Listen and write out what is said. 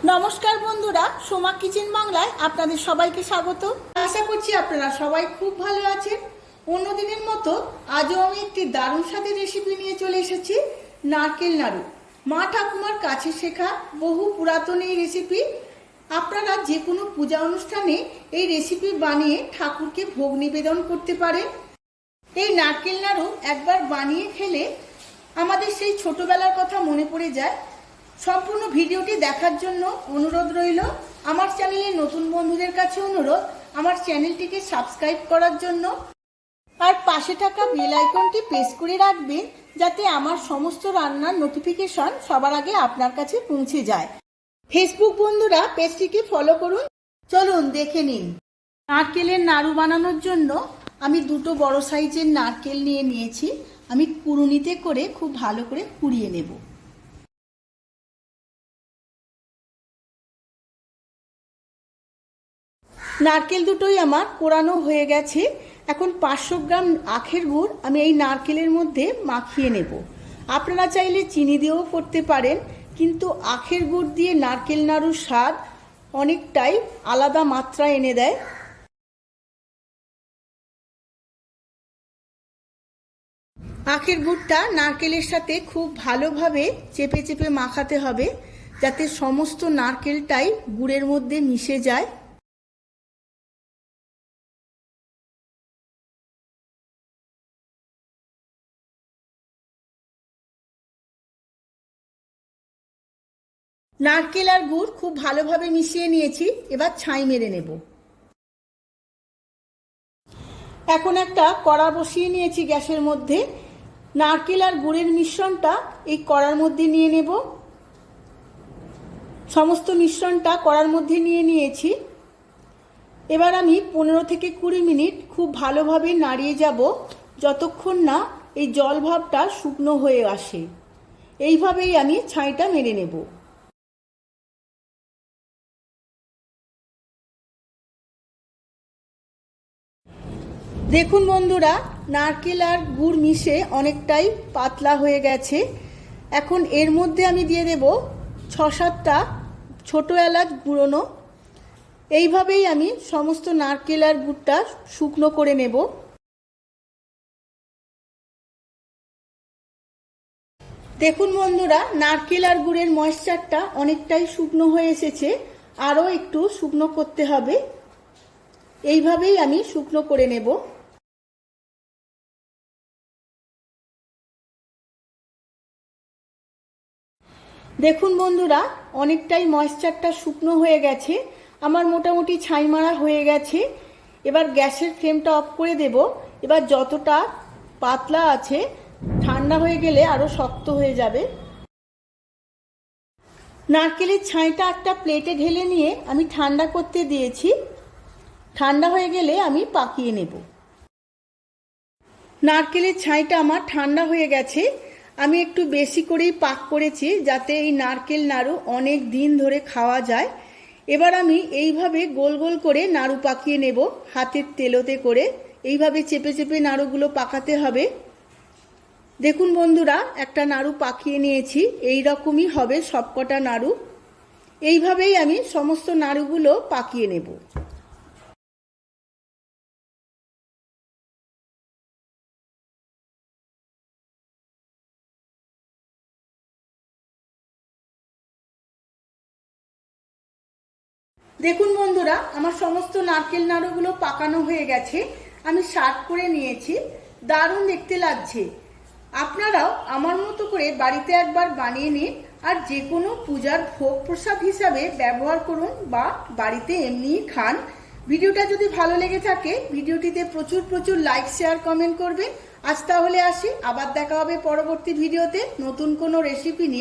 নমস্কার বন্ধুরা, সোমা কিচেন বাংলায় আপনাদের সবাইকে স্বাগত। আশা করছি আপনারা সবাই খুব ভালো আছেন। অন্যদিনের মতো আজও আমি একটি দারুণ স্বাদের রেসিপি নিয়ে চলে এসেছি, নারকেল নাড়ু। মা ঠাকুমার কাছে শেখা বহু পুরাতন এই রেসিপি। আপনারা যে কোনো পূজা অনুষ্ঠানে এই রেসিপি বানিয়ে ঠাকুরকে ভোগ নিবেদন করতে পারেন। এই নারকেল নাড়ু একবার বানিয়ে খেলে আমাদের সেই ছোটবেলার কথা মনে পড়ে যায়। সম্পূর্ণ ভিডিওটি দেখার জন্য অনুরোধ রইল। আমার চ্যানেলে নতুন বন্ধুদের কাছে অনুরোধ, আমার চ্যানেলটিকে সাবস্ক্রাইব করার জন্য আর পাশে থাকা বেল আইকনটি প্রেস করে রাখবেন, যাতে আমার সমস্ত রান্নার নোটিফিকেশন সবার আগে আপনার কাছে পৌঁছে যায়। ফেসবুক বন্ধুরা পেজটিকে ফলো করুন। চলুন দেখে নিন। নারকেলের নাড়ু বানানোর জন্য আমি দুটো বড় সাইজের নারকেল নিয়েছি। আমি কুড়ুনিতে করে খুব ভালো করে কুড়িয়ে নেব। নারকেল দুটোই আমার কোড়ানো হয়ে গেছে। এখন 500 গ্রাম আখের গুড় আমি এই নারকেলের মধ্যে মাখিয়ে নেব। আপনারা চাইলে চিনি দিয়েও করতে পারেন, কিন্তু আখের গুড় দিয়ে নারকেল নাড়ুর স্বাদ অনেকটাই আলাদা মাত্রা এনে দেয়। আখের গুড়টা নারকেলের সাথে খুব ভালোভাবে চেপে চেপে মাখাতে হবে, যাতে সমস্ত নারকেলটাই গুড়ের মধ্যে মিশে যায়। নারকেল আর গুড় খুব ভালোভাবে মিশিয়ে নিয়েছি। এবার ছাই মেরে নেব। এখন একটা কড়া বসিয়ে নিয়েছি গ্যাসের মধ্যে। নারকেল আর গুড়ের মিশ্রণটা এই কড়ার মধ্যে নিয়ে নেব। সমস্ত মিশ্রণটা কড়ার মধ্যে নিয়ে নিয়েছি। এবার আমি 15 থেকে 20 মিনিট খুব ভালোভাবে নাড়িয়ে যাব, যতক্ষণ না এই জল ভাবটা শুকনো হয়ে আসে। এইভাবেই আমি ছাইটা মেরে নেব। দেখুন বন্ধুরা, নারকেল আর গুড় মিশে অনেকটাই পাতলা হয়ে গেছে। এখন এর মধ্যে আমি দিয়ে দেব 6-7টা ছোটো এলাচ গুঁড়োনো। এইভাবেই আমি সমস্ত নারকেল আর গুড়টা শুকনো করে নেব। দেখুন বন্ধুরা, নারকেল আর গুড়ের ময়েশ্চারটা অনেকটাই শুকনো হয়ে এসেছে। আরও একটু শুকনো করতে হবে। এইভাবেই আমি শুকনো করে নেব। দেখুন বন্ধুরা, অনেকটাই ময়েশ্চারটা শুকনো হয়ে গেছে। আমার মোটামুটি ছাই মারা হয়ে গেছে। এবার গ্যাসের ফ্লেমটা অফ করে দেব। এবার যতটা পাতলা আছে, ঠান্ডা হয়ে গেলে আরও শক্ত হয়ে যাবে। নারকেলের ছাইটা একটা প্লেটে ঢেলে নিয়ে আমি ঠান্ডা করতে দিয়েছি। ঠান্ডা হয়ে গেলে আমি পাকিয়ে নেব। নারকেলের ছাইটা আমার ঠান্ডা হয়ে গেছে। আমি একটু বেশি করেই পাক করেছি, যাতে এই নারকেল নাড়ু অনেক দিন ধরে খাওয়া যায়। এবার আমি এইভাবে গোল গোল করে নাড়ু পাকিয়ে নেব, হাতের তেলোতে করে। এইভাবে চেপে চেপে নাড়ুগুলো পাকাতে হবে। দেখুন বন্ধুরা, একটা নাড়ু পাকিয়ে নিয়েছি। এই রকমই হবে সবকটা নাড়ু। এইভাবেই আমি সমস্ত নাড়ুগুলো পাকিয়ে নেব। দেখুন বন্ধুরা, আমার সমস্ত নারকেল নাড়ুগুলো পাকানো হয়ে গেছে। আমি সার্ভ করে নিয়েছি। দারুণ দেখতে লাগছে। আপনারাও আমার মতো করে বাড়িতে একবার বানিয়ে নিন, আর যে কোনো পূজার ভোগ প্রসাদ হিসাবে ব্যবহার করুন, বা বাড়িতে এমনিই খান। ভিডিওটা যদি ভালো লেগে থাকে, ভিডিওটিতে প্রচুর প্রচুর লাইক, শেয়ার, কমেন্ট করবেন। আজ তাহলে আসি, আবার দেখা হবে পরবর্তী ভিডিওতে নতুন কোনো রেসিপি নিয়ে।